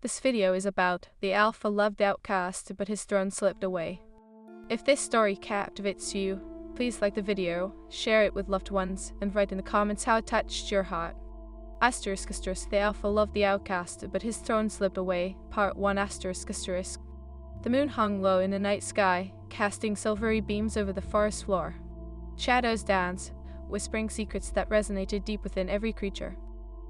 This video is about the alpha loved the outcast, but his throne slipped away. If this story captivates you, please like the video, share it with loved ones, and write in the comments how it touched your heart. ****, the alpha loved the outcast, but his throne slipped away. Part 1 ****. The moon hung low in the night sky, casting silvery beams over the forest floor. Shadows danced, whispering secrets that resonated deep within every creature.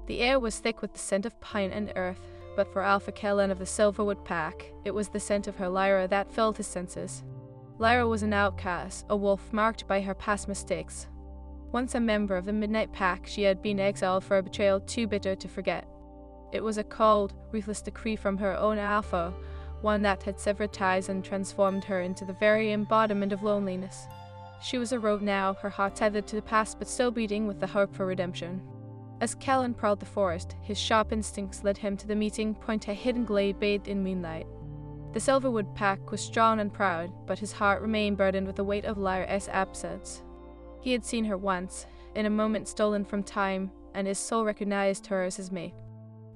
The air was thick with the scent of pine and earth, but for Alpha Kellen of the Silverwood Pack, it was the scent of her Lyra that filled his senses. Lyra was an outcast, a wolf marked by her past mistakes. Once a member of the Midnight Pack, she had been exiled for a betrayal too bitter to forget. It was a cold, ruthless decree from her own Alpha, one that had severed ties and transformed her into the very embodiment of loneliness. She was a rogue now, her heart tethered to the past but still beating with the hope for redemption. As Kellen prowled the forest, his sharp instincts led him to the meeting point, a hidden glade bathed in moonlight. The Silverwood Pack was strong and proud, but his heart remained burdened with the weight of Lyra's absence. He had seen her once, in a moment stolen from time, and his soul recognized her as his mate.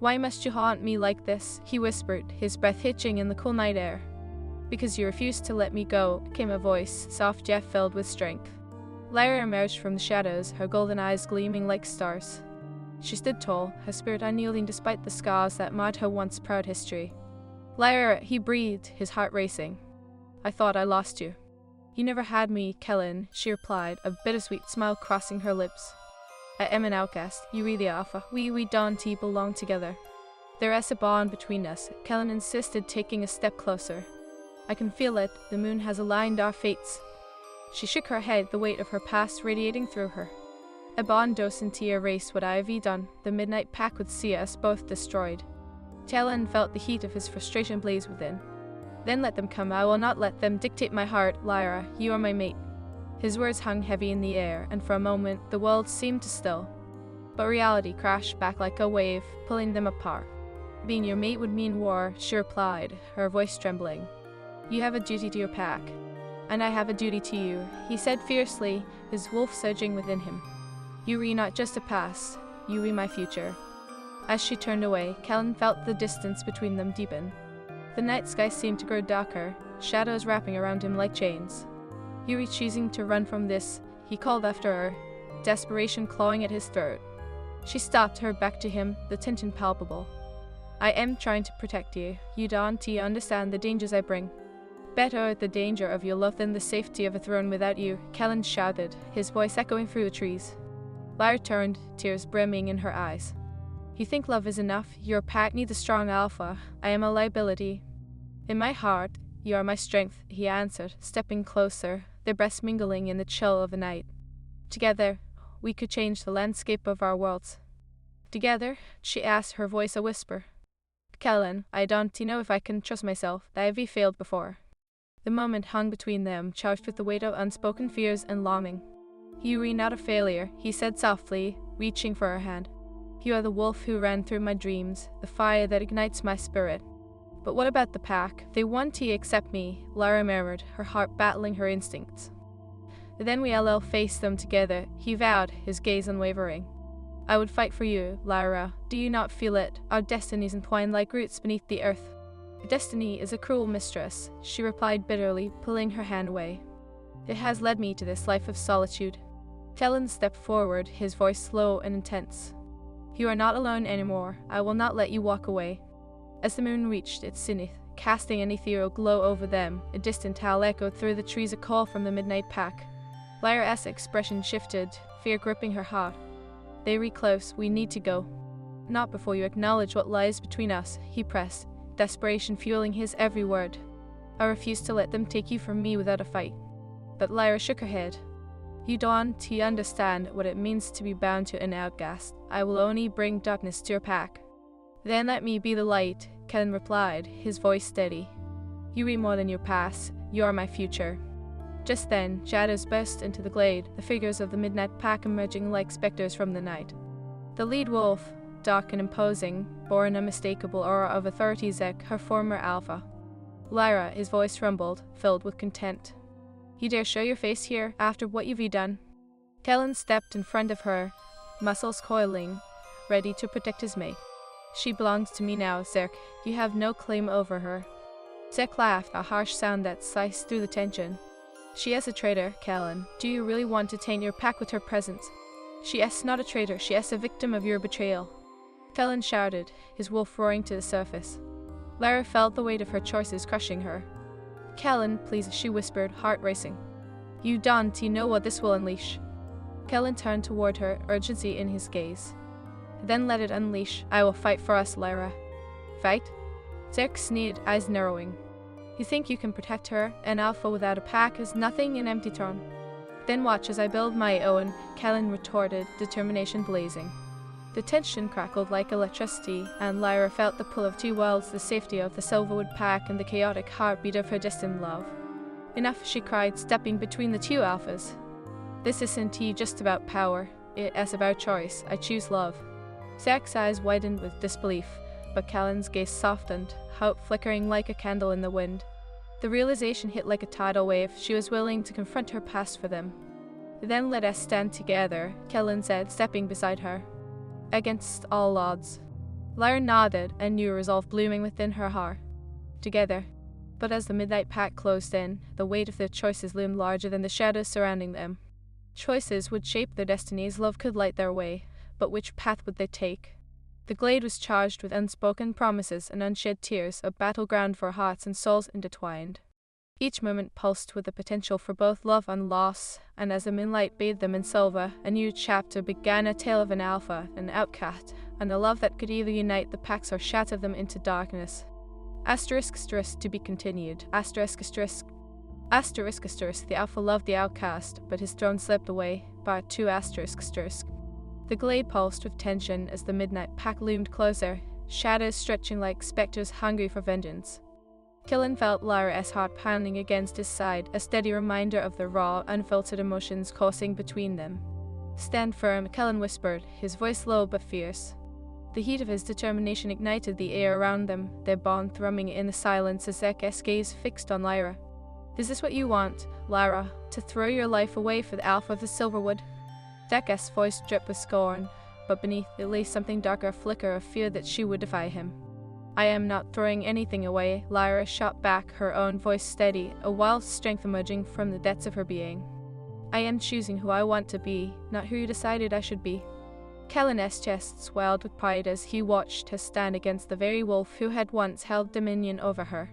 "Why must you haunt me like this?" he whispered, his breath hitching in the cool night air. "Because you refused to let me go," came a voice, soft yet filled with strength. Lyra emerged from the shadows, her golden eyes gleaming like stars. She stood tall, her spirit unyielding despite the scars that marred her once proud history. "Lyra," he breathed, his heart racing. "I thought I lost you." "You never had me, Kellen," she replied, a bittersweet smile crossing her lips. "I am an outcast, you are the alpha. We don't belong together. There is a bond between us," Kellen insisted, taking a step closer. "I can feel it, the moon has aligned our fates." She shook her head, the weight of her past radiating through her. "A bond doesn't erase what I have done. The Midnight Pack would see us both destroyed." Kellen felt the heat of his frustration blaze within. "Then let them come, I will not let them dictate my heart. Lyra, you are my mate." His words hung heavy in the air, and for a moment the world seemed to still. But reality crashed back like a wave, pulling them apart. "Being your mate would mean war," she replied, her voice trembling. "You have a duty to your pack." "And I have a duty to you," he said fiercely, his wolf surging within him. "You re not just a past, you re my future." As she turned away, Kellen felt the distance between them deepen. The night sky seemed to grow darker, shadows wrapping around him like chains. "You re choosing to run from this," he called after her, desperation clawing at his throat. She stopped, her back to him, the tension palpable. "I am trying to protect you. You don't understand the dangers I bring." "Better the danger of your love than the safety of a throne without you," Kellen shouted, his voice echoing through the trees. Lyra turned, tears brimming in her eyes. "You think love is enough? Your pack needs a strong alpha. I am a liability." "In my heart, you are my strength," he answered, stepping closer, their breaths mingling in the chill of the night. "Together, we could change the landscape of our worlds." "Together?" she asked, her voice a whisper. "Kellen, I don't know if I can trust myself. I have failed before." The moment hung between them, charged with the weight of unspoken fears and longing. "You are not a failure," he said softly, reaching for her hand. "You are the wolf who ran through my dreams, the fire that ignites my spirit." "But what about the pack? They won't accept me," Lyra murmured, her heart battling her instincts. "Then we'll face them together," he vowed, his gaze unwavering. "I would fight for you, Lyra. Do you not feel it? Our destinies entwined like roots beneath the earth." "Destiny is a cruel mistress," she replied bitterly, pulling her hand away. "It has led me to this life of solitude." Kellen stepped forward, his voice slow and intense. "You are not alone anymore. I will not let you walk away." As the moon reached its zenith, casting an ethereal glow over them, a distant howl echoed through the trees, a call from the Midnight Pack. Lyra's expression shifted, fear gripping her heart. "They re close, we need to go." "Not before you acknowledge what lies between us," he pressed, desperation fueling his every word. "I refuse to let them take you from me without a fight." But Lyra shook her head. "You don't understand what it means to be bound to an outcast. I will only bring darkness to your pack." "Then let me be the light," Kellen replied, his voice steady. "You read more than your past, you are my future." Just then, shadows burst into the glade, the figures of the Midnight Pack emerging like specters from the night. The lead wolf, dark and imposing, bore an unmistakable aura of authority, Zek, her former alpha. "Lyra," his voice rumbled, filled with contempt. "You dare show your face here, after what you've done?" Kellen stepped in front of her, muscles coiling, ready to protect his mate. She belongs to me now, Zerk. You have no claim over her. Zerk laughed, a harsh sound that sliced through the tension. She is a traitor, Kellen. Do you really want to taint your pack with her presence? She is not a traitor, she is a victim of your betrayal. Kellen shouted, his wolf roaring to the surface. Lara felt the weight of her choices crushing her. Kellen, please, she whispered, heart racing. You don't know what this will unleash. Kellen turned toward her, urgency in his gaze. Then let it unleash. I will fight for us, Lara. Fight? Zerk sneered, eyes narrowing. You think you can protect her? An alpha without a pack is nothing, an empty throne. Then watch as I build my own, Kellen retorted, determination blazing. The tension crackled like electricity, and Lyra felt the pull of two worlds, the safety of the Silverwood pack and the chaotic heartbeat of her distant love. Enough, she cried, stepping between the two alphas. This isn't just about power, it is about choice. I choose love. Zerk's eyes widened with disbelief, but Kellen's gaze softened, hope flickering like a candle in the wind. The realization hit like a tidal wave. She was willing to confront her past for them. Then let us stand together, Kellen said, stepping beside her. Against all odds. Lyra nodded, a new resolve blooming within her heart. Together. But as the midnight pack closed in, the weight of their choices loomed larger than the shadows surrounding them. Choices would shape their destinies, love could light their way, but which path would they take? The glade was charged with unspoken promises and unshed tears, a battleground for hearts and souls intertwined. Each moment pulsed with the potential for both love and loss, and as the moonlight bathed them in silver, a new chapter began, a tale of an alpha, an outcast, and a love that could either unite the packs or shatter them into darkness. Asterisk to be continued. Asterisk. The alpha loved the outcast, but his throne slipped away. Part 2. The glade pulsed with tension as the midnight pack loomed closer, shadows stretching like specters hungry for vengeance. Kellen felt Lyra's heart pounding against his side, a steady reminder of the raw, unfiltered emotions coursing between them. Stand firm, Kellen whispered, his voice low but fierce. The heat of his determination ignited the air around them, their bond thrumming in the silence as Zerk's gaze fixed on Lyra. Is this what you want, Lyra, to throw your life away for the alpha of the Silverwood? Zerk's voice dripped with scorn, but beneath it lay something darker, a flicker of fear that she would defy him. I am not throwing anything away, Lyra shot back, her own voice steady, a wild strength emerging from the depths of her being. I am choosing who I want to be, not who you decided I should be. Kellen's chest swelled with pride as he watched her stand against the very wolf who had once held dominion over her.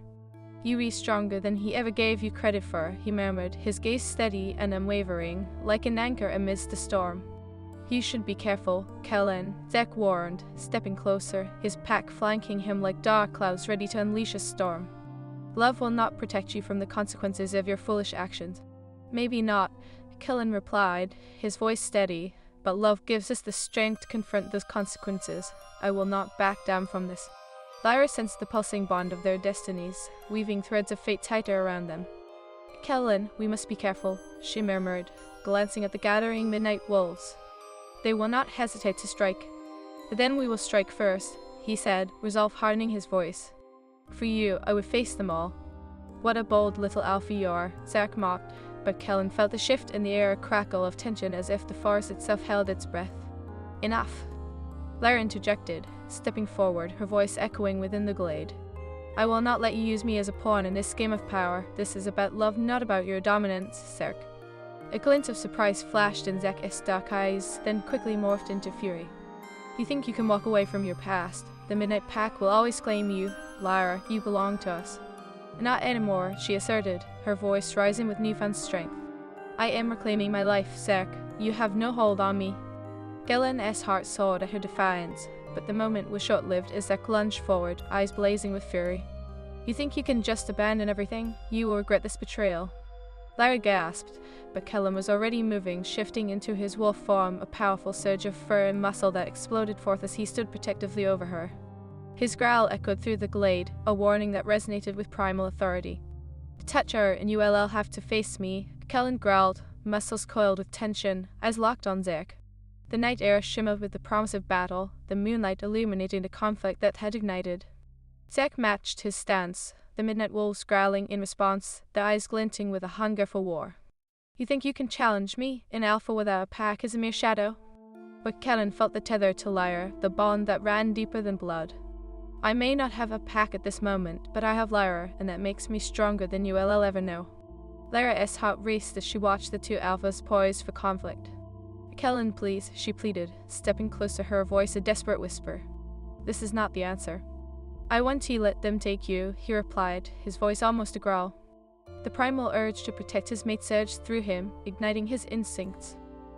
You are stronger than he ever gave you credit for, he murmured, his gaze steady and unwavering, like an anchor amidst the storm. You should be careful, Kellen, Zerk warned, stepping closer, his pack flanking him like dark clouds ready to unleash a storm. Love will not protect you from the consequences of your foolish actions. Maybe not, Kellen replied, his voice steady, but love gives us the strength to confront those consequences. I will not back down from this. Lyra sensed the pulsing bond of their destinies, weaving threads of fate tighter around them. Kellen, we must be careful, she murmured, glancing at the gathering midnight wolves. They will not hesitate to strike. Then we will strike first, he said, resolve hardening his voice. For you, I would face them all. What a bold little alpha you are, Zerk mocked, but Kellen felt the shift in the air, a crackle of tension as if the forest itself held its breath. Enough. Lyra interjected, stepping forward, her voice echoing within the glade. I will not let you use me as a pawn in this game of power. This is about love, not about your dominance, Zerk. A glint of surprise flashed in Zerk's dark eyes, then quickly morphed into fury. You think you can walk away from your past? The Midnight Pack will always claim you. Lyra, you belong to us. Not anymore, she asserted, her voice rising with newfound strength. I am reclaiming my life, Zerk. You have no hold on me. Kellen's heart soared at her defiance, but the moment was short-lived as Zerk lunged forward, eyes blazing with fury. You think you can just abandon everything? You will regret this betrayal. Lyra gasped, but Kellen was already moving, shifting into his wolf form, a powerful surge of fur and muscle that exploded forth as he stood protectively over her. His growl echoed through the glade, a warning that resonated with primal authority. Touch her, and you will have to face me, Kellen growled, muscles coiled with tension, eyes locked on Zerk. The night air shimmered with the promise of battle, the moonlight illuminating the conflict that had ignited. Zerk matched his stance, the midnight wolves growling in response, their eyes glinting with a hunger for war. You think you can challenge me? An alpha without a pack is a mere shadow. But Kellen felt the tether to Lyra, the bond that ran deeper than blood. I may not have a pack at this moment, but I have Lyra, and that makes me stronger than you will ever know. Lyra's heart raced as she watched the two alphas poised for conflict. Kellen, please, she pleaded, stepping closer, her voice a desperate whisper. This is not the answer. I want to let them take you, he replied, his voice almost a growl. The primal urge to protect his mate surged through him, igniting his instincts.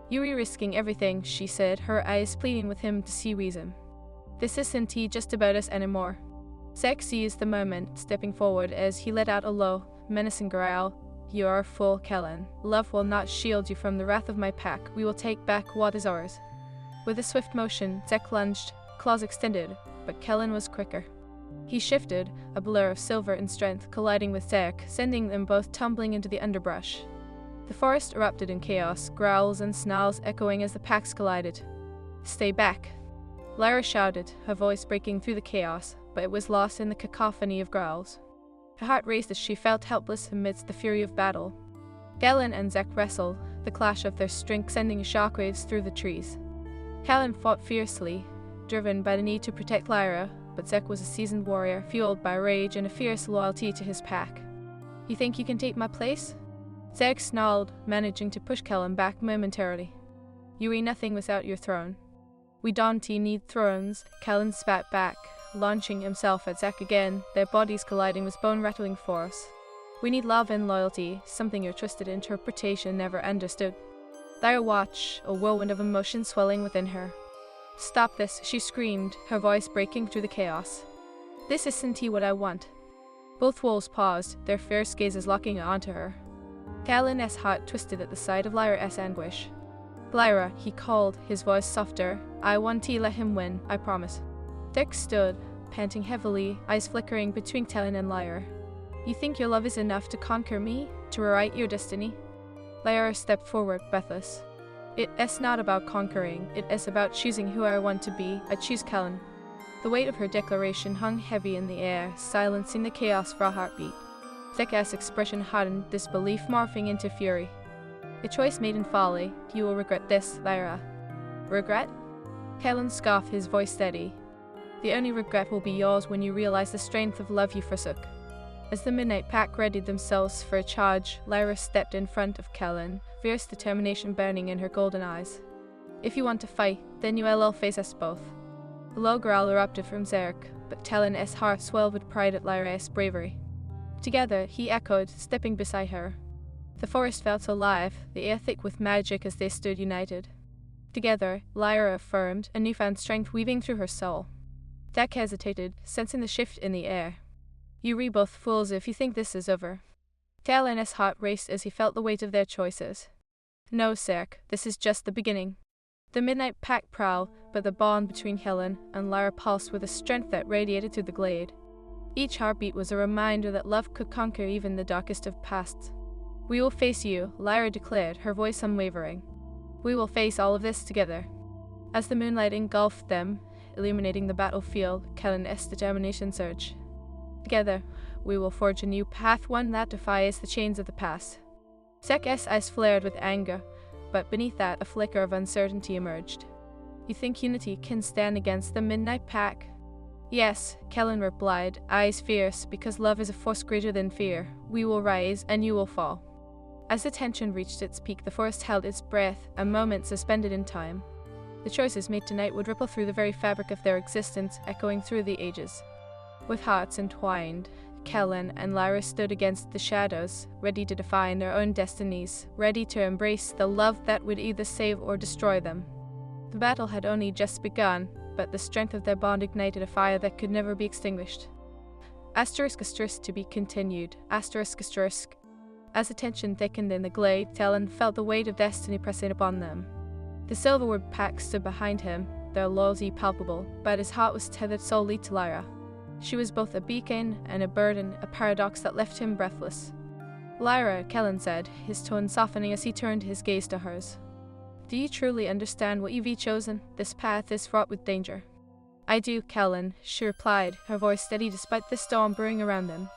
You're risking everything, she said, her eyes pleading with him to see reason. This isn't just about us anymore. Zach seized the moment, stepping forward as he let out a low, menacing growl. You are a fool, Kellen. Love will not shield you from the wrath of my pack. We will take back what is ours. With a swift motion, Zach lunged, claws extended, but Kellen was quicker. He shifted, a blur of silver and strength colliding with Zach, sending them both tumbling into the underbrush. The forest erupted in chaos, growls and snarls echoing as the packs collided. Stay back! Lyra shouted, her voice breaking through the chaos, but it was lost in the cacophony of growls. Her heart raced as she felt helpless amidst the fury of battle. Kellen and Zach wrestled, the clash of their strength sending shockwaves through the trees. Kellen fought fiercely, driven by the need to protect Lyra, but Zach was a seasoned warrior, fueled by rage and a fierce loyalty to his pack. You think you can take my place? Zach snarled, managing to push Kellen back momentarily. You are nothing without your throne. We don't need thrones, Kellen spat back, launching himself at Zach again, their bodies colliding with bone-rattling force. We need love and loyalty, something your twisted interpretation never understood. Lyra watched, a whirlwind of emotion swelling within her. Stop this, she screamed, her voice breaking through the chaos. This isn't what I want. Both wolves paused, their fierce gazes locking onto her. Kellen's heart twisted at the sight of Lyra's anguish. Lyra, he called, his voice softer. I want to let him win, I promise. Dick stood, panting heavily, eyes flickering between Kellen and Lyra. You think your love is enough to conquer me? To rewrite your destiny? Lyra stepped forward, breathless. It is not about conquering, it is about choosing who I want to be. I choose Kellen. The weight of her declaration hung heavy in the air, silencing the chaos for a heartbeat. Zek's expression hardened, disbelief morphing into fury. A choice made in folly. You will regret this, Lyra. Regret? Kellen scoffed, his voice steady. The only regret will be yours when you realize the strength of love you forsook. As the Midnight Pack readied themselves for a charge, Lyra stepped in front of Kellen, fierce determination burning in her golden eyes. If you want to fight, then you will face us both. A low growl erupted from Zerk, but Kellen's heart swelled with pride at Lyra's bravery. Together, he echoed, stepping beside her. The forest felt alive, the air thick with magic as they stood united. Together, Lyra affirmed, a newfound strength weaving through her soul. Zek hesitated, sensing the shift in the air. You re both fools if you think this is over. Kellen's heart raced as he felt the weight of their choices. No, Zerk, this is just the beginning. The Midnight Pack prowled, but the bond between Kellen and Lyra pulsed with a strength that radiated through the glade. Each heartbeat was a reminder that love could conquer even the darkest of pasts. We will face you, Lyra declared, her voice unwavering. We will face all of this together. As the moonlight engulfed them, illuminating the battlefield, Kellen's determination surged. Together, we will forge a new path, one that defies the chains of the past. Zek's eyes flared with anger, but beneath that a flicker of uncertainty emerged. You think unity can stand against the Midnight Pack? Yes, Kellen replied, eyes fierce, because love is a force greater than fear. We will rise, and you will fall. As the tension reached its peak, the forest held its breath, a moment suspended in time. The choices made tonight would ripple through the very fabric of their existence, echoing through the ages. With hearts entwined, Kellen and Lyra stood against the shadows, ready to define their own destinies, ready to embrace the love that would either save or destroy them. The battle had only just begun, but the strength of their bond ignited a fire that could never be extinguished. Asterisk to be continued. Asterisk. As the tension thickened in the glade, Kellen felt the weight of destiny pressing upon them. The Silverwood Pack stood behind him, their loyalty palpable, but his heart was tethered solely to Lyra. She was both a beacon and a burden, a paradox that left him breathless. Lyra, Kellen said, his tone softening as he turned his gaze to hers. Do you truly understand what you've chosen? This path is fraught with danger. I do, Kellen, she replied, her voice steady despite the storm brewing around them.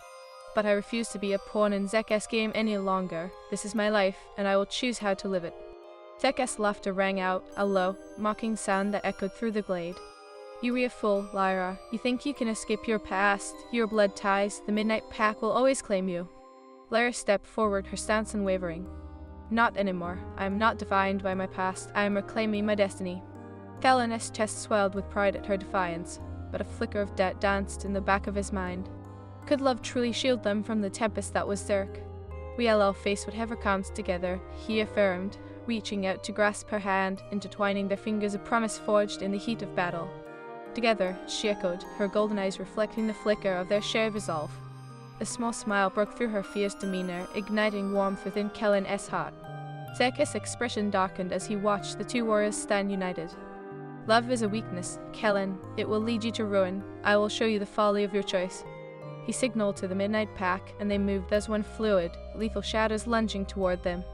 But I refuse to be a pawn in Zek's game any longer. This is my life, and I will choose how to live it. Zek's laughter rang out, a low, mocking sound that echoed through the glade. "You are a fool, Lyra. You think you can escape your past, your blood ties. The Midnight Pack will always claim you." Lyra stepped forward, her stance unwavering. "Not anymore. I am not defined by my past. I am reclaiming my destiny." Kellen's chest swelled with pride at her defiance, but a flicker of doubt danced in the back of his mind. Could love truly shield them from the tempest that was Zerk? "We'll all face whatever comes together," he affirmed, reaching out to grasp her hand, intertwining their fingers, a promise forged in the heat of battle. "Together," she echoed, her golden eyes reflecting the flicker of their shared resolve. A small smile broke through her fierce demeanor, igniting warmth within Kellen's heart. Zek's expression darkened as he watched the two warriors stand united. "Love is a weakness, Kellen. It will lead you to ruin. I will show you the folly of your choice." He signaled to the Midnight Pack, and they moved as one fluid, lethal shadows lunging toward them.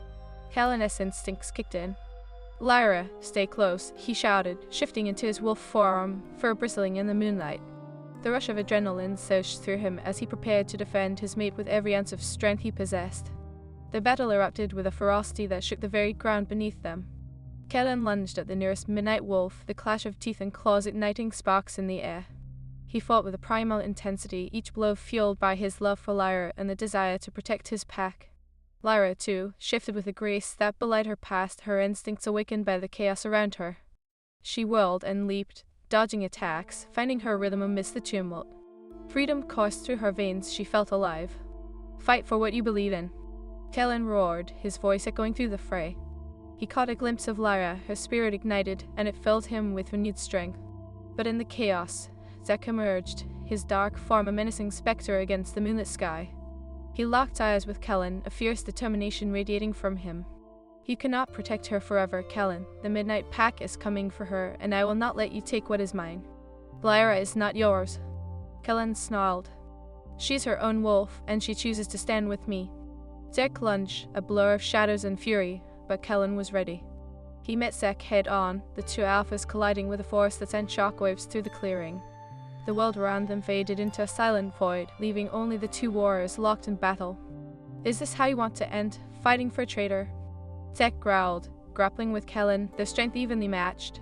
Kellen's instincts kicked in. "Lyra, stay close," he shouted, shifting into his wolf form, fur bristling in the moonlight. The rush of adrenaline surged through him as he prepared to defend his mate with every ounce of strength he possessed. The battle erupted with a ferocity that shook the very ground beneath them. Kellen lunged at the nearest midnight wolf, the clash of teeth and claws igniting sparks in the air. He fought with a primal intensity, each blow fueled by his love for Lyra and the desire to protect his pack. Lyra, too, shifted with a grace that belied her past, her instincts awakened by the chaos around her. She whirled and leaped, dodging attacks, finding her rhythm amidst the tumult. Freedom coursed through her veins, she felt alive. "Fight for what you believe in," Kellen roared, his voice echoing through the fray. He caught a glimpse of Lyra, her spirit ignited, and it filled him with renewed strength. But in the chaos, Zek emerged, his dark form a menacing spectre against the moonlit sky. He locked eyes with Kellen, a fierce determination radiating from him. "You cannot protect her forever, Kellen. The Midnight Pack is coming for her, and I will not let you take what is mine. Lyra is not yours." Kellen snarled. "She's her own wolf, and she chooses to stand with me." Zek lunged, a blur of shadows and fury, but Kellen was ready. He met Zek head-on, the two alphas colliding with a force that sent shockwaves through the clearing. The world around them faded into a silent void, leaving only the two warriors locked in battle. "Is this how you want to end, fighting for a traitor?" Zek growled, grappling with Kellen, their strength evenly matched.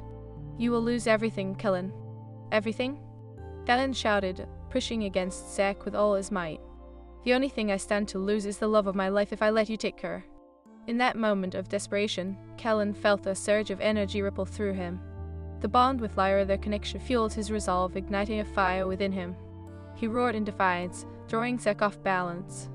"You will lose everything, Kellen." "Everything?" Kellen shouted, pushing against Zek with all his might. "The only thing I stand to lose is the love of my life if I let you take her." In that moment of desperation, Kellen felt a surge of energy ripple through him. The bond with Lyra, their connection, fueled his resolve, igniting a fire within him. He roared in defiance, throwing Zek off balance.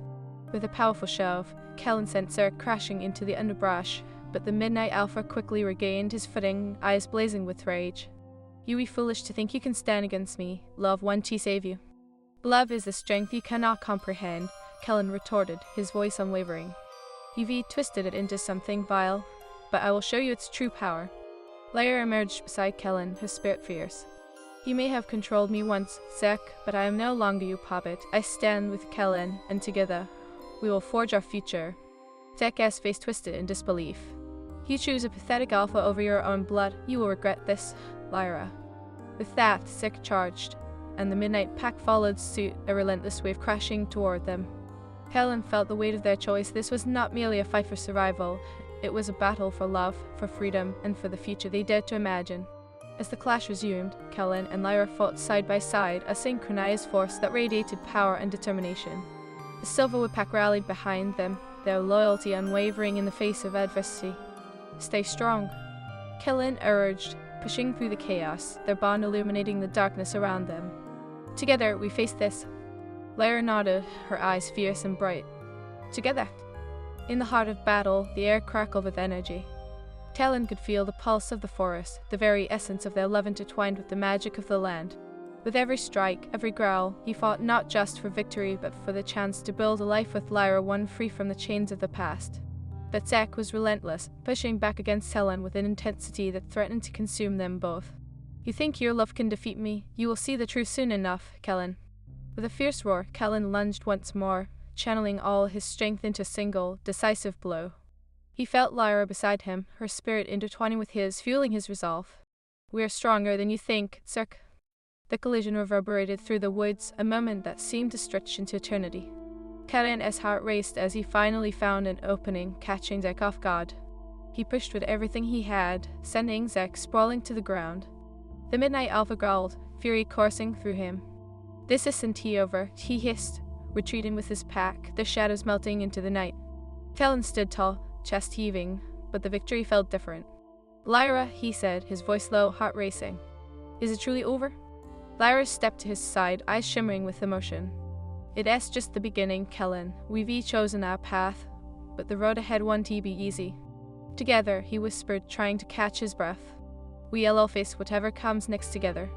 With a powerful shove, Kellen sent Zek crashing into the underbrush, but the Midnight Alpha quickly regained his footing, eyes blazing with rage. "You be foolish to think you can stand against me. Love won't save you." "Love is the strength you cannot comprehend," Kellen retorted, his voice unwavering. "You've twisted it into something vile, but I will show you its true power." Lyra emerged beside Kellen, her spirit fierce. "You may have controlled me once, Zek, but I am no longer your puppet. I stand with Kellen, and together, we will forge our future." Zek's face twisted in disbelief. "You choose a pathetic alpha over your own blood. You will regret this, Lyra." With that, Zek charged, and the Midnight Pack followed suit, a relentless wave crashing toward them. Kellen felt the weight of their choice. This was not merely a fight for survival. It was a battle for love, for freedom, and for the future they dared to imagine. As the clash resumed, Kellen and Lyra fought side by side, a synchronized force that radiated power and determination. The Silverwood Pack rallied behind them, their loyalty unwavering in the face of adversity. "Stay strong," Kellen urged, pushing through the chaos, their bond illuminating the darkness around them. "Together, we face this." Lyra nodded, her eyes fierce and bright. "Together." In the heart of battle, the air crackled with energy. Kellen could feel the pulse of the forest, the very essence of their love intertwined with the magic of the land. With every strike, every growl, he fought not just for victory but for the chance to build a life with Lyra, one free from the chains of the past. But Zek was relentless, pushing back against Kellen with an intensity that threatened to consume them both. "You think your love can defeat me? You will see the truth soon enough, Kellen." With a fierce roar, Kellen lunged once more, channeling all his strength into a single, decisive blow. He felt Lyra beside him, her spirit intertwining with his, fueling his resolve. "We are stronger than you think, Zek." The collision reverberated through the woods, a moment that seemed to stretch into eternity. Kellen's heart raced as he finally found an opening, catching Zek off guard. He pushed with everything he had, sending Zek sprawling to the ground. The Midnight Alpha growled, fury coursing through him. "This isn't over," he hissed, retreating with his pack, the shadows melting into the night. Talon stood tall, chest heaving, but the victory felt different. "Lyra," he said, his voice low, heart racing. "Is it truly over?" Lyra stepped to his side, eyes shimmering with emotion. "It's just the beginning, Kellen. We've each chosen our path, but the road ahead won't be easy." Together, he whispered, trying to catch his breath. "We'll all face whatever comes next together."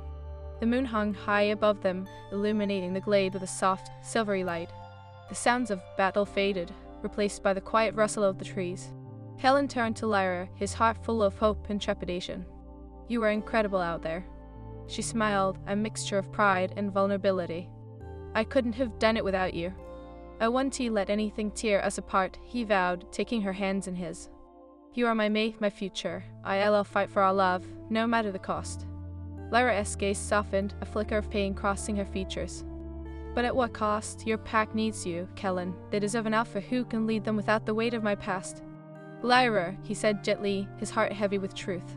The moon hung high above them, illuminating the glade with a soft, silvery light. The sounds of battle faded, replaced by the quiet rustle of the trees. Kellen turned to Lyra, his heart full of hope and trepidation. "You are incredible out there." She smiled, a mixture of pride and vulnerability. "I couldn't have done it without you." "I won't let anything tear us apart," he vowed, taking her hands in his. "You are my mate, my future. I'll fight for our love, no matter the cost." Lyra's gaze softened, a flicker of pain crossing her features. "But at what cost? Your pack needs you, Kellen. They deserve an alpha who can lead them without the weight of my past." "Lyra," he said gently, his heart heavy with truth.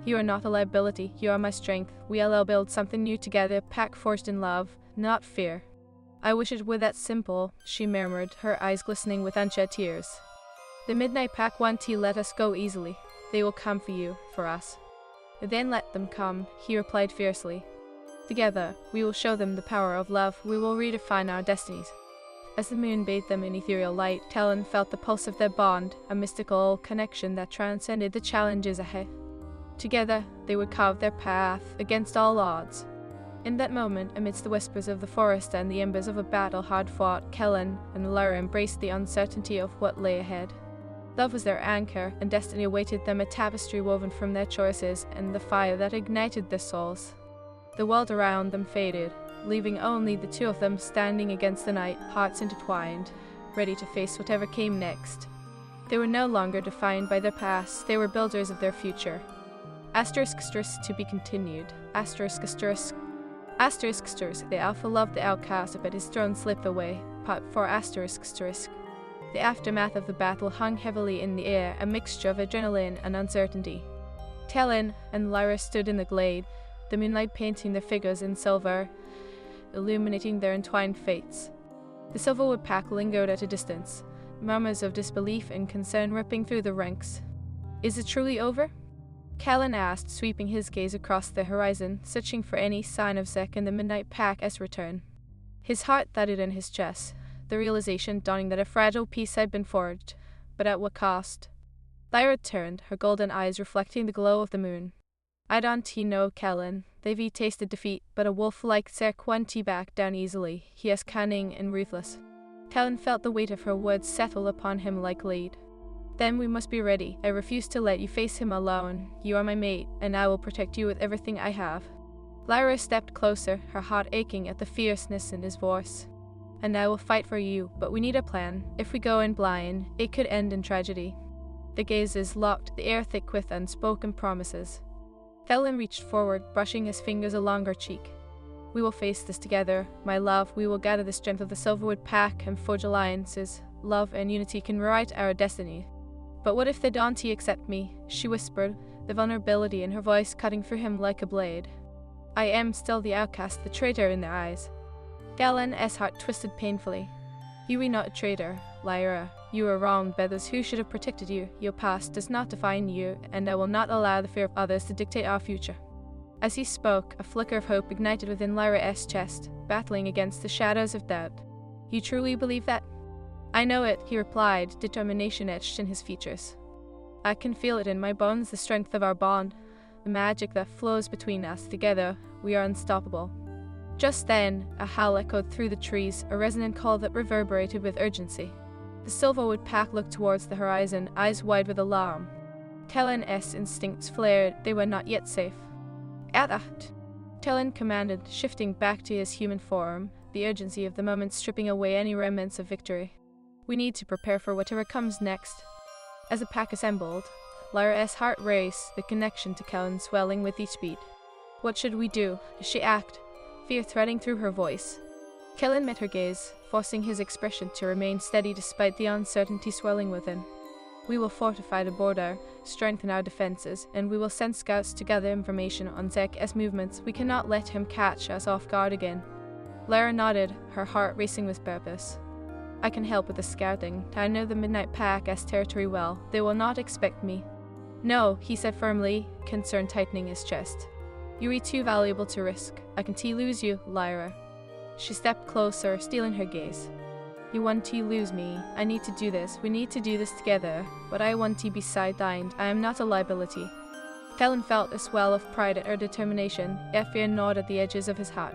"You are not a liability, you are my strength. We'll all build something new together, a pack forged in love, not fear." "I wish it were that simple," she murmured, her eyes glistening with unshed tears. "The Midnight Pack won't let us go easily. They will come for you, for us." "Then let them come," he replied fiercely. "Together, we will show them the power of love. We will redefine our destinies." As the moon bathed them in ethereal light, Talon felt the pulse of their bond, a mystical connection that transcended the challenges ahead. Together, they would carve their path against all odds. In that moment, amidst the whispers of the forest and the embers of a battle hard fought, Kellen and Lyra embraced the uncertainty of what lay ahead. Love was their anchor, and destiny awaited them, a tapestry woven from their choices and the fire that ignited their souls. The world around them faded, leaving only the two of them standing against the night, hearts intertwined, ready to face whatever came next. They were no longer defined by their past, they were builders of their future. Asterisk to be continued. Asterisk. The Alpha loved the Outcast, but his throne slipped away. Part 4 asterisk. The aftermath of the battle hung heavily in the air, a mixture of adrenaline and uncertainty. Talon and Lyra stood in the glade, the moonlight painting their figures in silver, illuminating their entwined fates. The Silverwood Pack lingered at a distance, murmurs of disbelief and concern ripping through the ranks. "Is it truly over?" Kellen asked, sweeping his gaze across the horizon, searching for any sign of Zek and the Midnight Pack's return. His heart thudded in his chest, the realization dawning that a fragile peace had been forged, but at what cost? Lyra turned, her golden eyes reflecting the glow of the moon. "I don't know, Kellen. They've tasted defeat, but a wolf like Zek won't back down easily. He is cunning and ruthless." Kellen felt the weight of her words settle upon him like lead. "Then we must be ready. I refuse to let you face him alone. You are my mate, and I will protect you with everything I have." Lyra stepped closer, her heart aching at the fierceness in his voice. "And I will fight for you, but we need a plan. If we go in blind, it could end in tragedy." The gazes locked, the air thick with unspoken promises. Kellen reached forward, brushing his fingers along her cheek. "We will face this together, my love. We will gather the strength of the Silverwood Pack and forge alliances. Love and unity can rewrite our destiny." "But what if they don't accept me?" she whispered, the vulnerability in her voice cutting through him like a blade. "I am still the outcast, the traitor in their eyes." Kellen's heart twisted painfully. "You are not a traitor, Lyra. You were wronged by those who should have protected you. Your past does not define you, and I will not allow the fear of others to dictate our future." As he spoke, a flicker of hope ignited within Lyra's chest, battling against the shadows of doubt. "You truly believe that?" "I know it," he replied, determination etched in his features. "I can feel it in my bones, the strength of our bond, the magic that flows between us. Together, we are unstoppable." Just then, a howl echoed through the trees, a resonant call that reverberated with urgency. The Silverwood Pack looked towards the horizon, eyes wide with alarm. Kellen's instincts flared, they were not yet safe. "At!" Kellen commanded, shifting back to his human form, the urgency of the moment stripping away any remnants of victory. "We need to prepare for whatever comes next." As the pack assembled, Lyra's heart raced, the connection to Kellen swelling with each beat. "What should we do?" she asked, fear threading through her voice. Kellen met her gaze, forcing his expression to remain steady despite the uncertainty swelling within. We will fortify the border, strengthen our defenses, and we will send scouts to gather information on Zek's movements. We cannot let him catch us off guard again. Lara nodded, her heart racing with purpose. I can help with the scouting. I know the Midnight Pack's territory well. They will not expect me. No, he said firmly, concern tightening his chest. You are too valuable to risk. I can lose you, Lyra. She stepped closer, stealing her gaze. You want to lose me. I need to do this. We need to do this together. But I want to be sidelined. I am not a liability. Kellen felt a swell of pride at her determination, yet fear gnawed at the edges of his heart.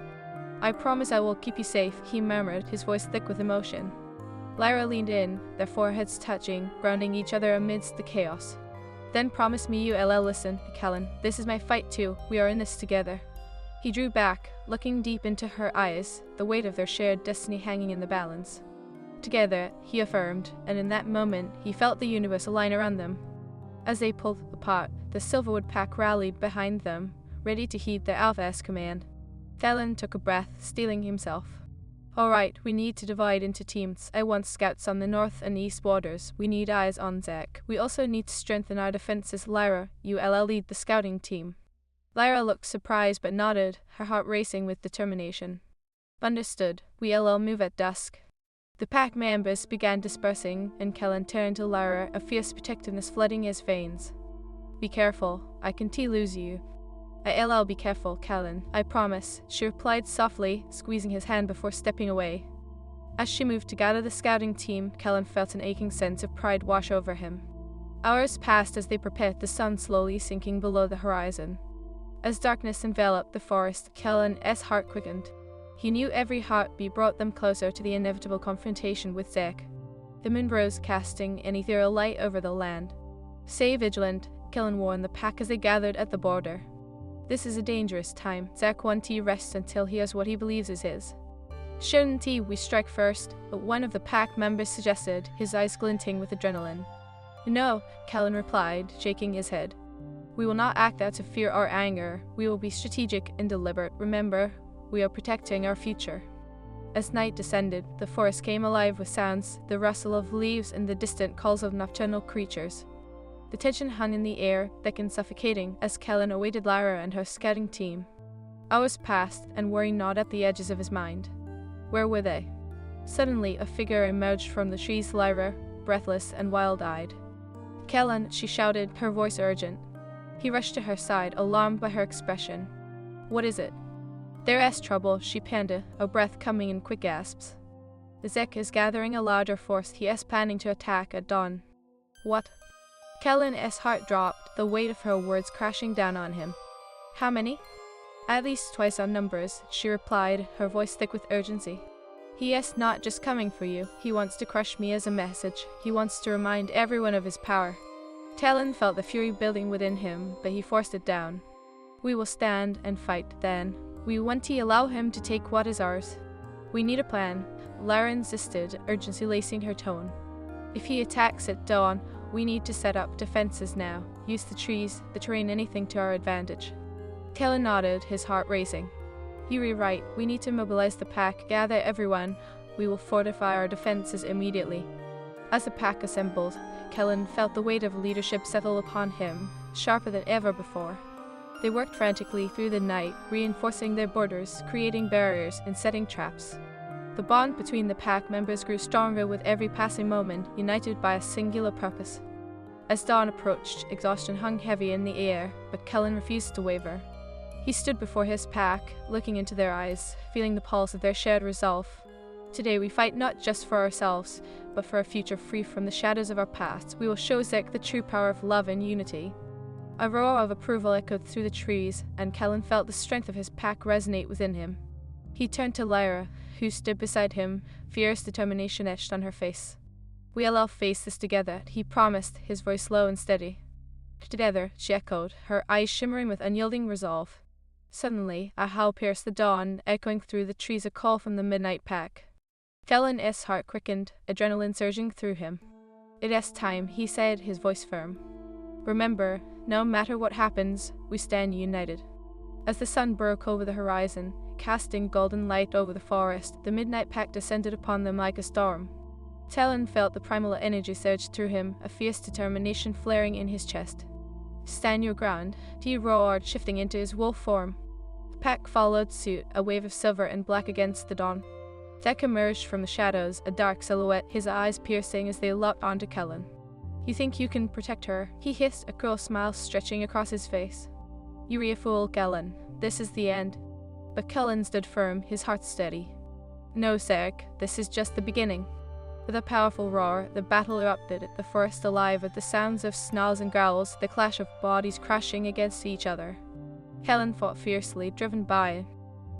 I promise I will keep you safe, he murmured, his voice thick with emotion. Lyra leaned in, their foreheads touching, grounding each other amidst the chaos. Then promise me you'll listen, Kellen. This is my fight too. We are in this together. He drew back, looking deep into her eyes, the weight of their shared destiny hanging in the balance. Together, he affirmed, and in that moment he felt the universe align around them. As they pulled apart, the Silverwood pack rallied behind them, ready to heed their Alpha's command. Kellen took a breath, steeling himself. All right, we need to divide into teams. I want scouts on the north and east borders. We need eyes on Zek. We also need to strengthen our defenses. Lyra, you'll lead the scouting team. Lyra looked surprised but nodded, her heart racing with determination. Understood. We'll move at dusk. The pack members began dispersing, and Kellen turned to Lyra, a fierce protectiveness flooding his veins. Be careful. I can lose you. I'll be careful, Kellen. I promise, she replied softly, squeezing his hand before stepping away. As she moved to gather the scouting team, Kellen felt an aching sense of pride wash over him. Hours passed as they prepared, the sun slowly sinking below the horizon. As darkness enveloped the forest, Kellen's heart quickened. He knew every heartbeat brought them closer to the inevitable confrontation with Zek. The moon rose, casting an ethereal light over the land. Stay vigilant, Kellen warned the pack as they gathered at the border. This is a dangerous time. Zek wants to rest until he has what he believes is his. Shouldn't we strike first? But one of the pack members suggested, his eyes glinting with adrenaline. No, Kellen replied, shaking his head. We will not act out of fear or anger. We will be strategic and deliberate. Remember, we are protecting our future. As night descended, the forest came alive with sounds, the rustle of leaves and the distant calls of nocturnal creatures. The tension hung in the air, thick and suffocating, as Kellen awaited Lyra and her scouting team. Hours passed, and worry gnawed at the edges of his mind. Where were they? Suddenly, a figure emerged from the trees. Lyra, breathless and wild-eyed. Kellen, she shouted, her voice urgent. He rushed to her side, alarmed by her expression. What is it? There's trouble, she panted, her breath coming in quick gasps. The Zek is gathering a larger force. He is planning to attack at dawn. What? Kellen's heart dropped, the weight of her words crashing down on him. How many? At least twice our numbers, she replied, her voice thick with urgency. He is not just coming for you. He wants to crush me as a message. He wants to remind everyone of his power. Kellen felt the fury building within him, but he forced it down. We will stand and fight then. We want to allow him to take what is ours. We need a plan, Lara insisted, urgency lacing her tone. If he attacks at dawn, we need to set up defenses now. Use the trees, the terrain, anything to our advantage. Kellen nodded, his heart racing. You were right. We need to mobilize the pack, gather everyone. We will fortify our defenses immediately. As the pack assembled, Kellen felt the weight of leadership settle upon him, sharper than ever before. They worked frantically through the night, reinforcing their borders, creating barriers, and setting traps. The bond between the pack members grew stronger with every passing moment, united by a singular purpose. As dawn approached, exhaustion hung heavy in the air, but Kellen refused to waver. He stood before his pack, looking into their eyes, feeling the pulse of their shared resolve. Today we fight not just for ourselves, but for a future free from the shadows of our past. We will show Zek the true power of love and unity. A roar of approval echoed through the trees, and Kellen felt the strength of his pack resonate within him. He turned to Lyra, who stood beside him, fierce determination etched on her face. We'll all face this together, he promised, his voice low and steady. Together, she echoed, her eyes shimmering with unyielding resolve. Suddenly, a howl pierced the dawn, echoing through the trees, a call from the midnight pack. Kellen's heart quickened, adrenaline surging through him. It is time, he said, his voice firm. Remember, no matter what happens, we stand united. As the sun broke over the horizon, casting golden light over the forest, the midnight pack descended upon them like a storm. Talon felt the primal energy surge through him, a fierce determination flaring in his chest. "Stand your ground," he roared, shifting into his wolf form. The pack followed suit, a wave of silver and black against the dawn. Deck emerged from the shadows, a dark silhouette, his eyes piercing as they locked onto Kellen. "You think you can protect her?" he hissed, a cruel smile stretching across his face. "You are a fool, Kellen. This is the end." But Kellen stood firm, his heart steady. "No, Sarek, this is just the beginning." With a powerful roar, the battle erupted, the forest alive with the sounds of snarls and growls, the clash of bodies crashing against each other. Kellen fought fiercely, driven by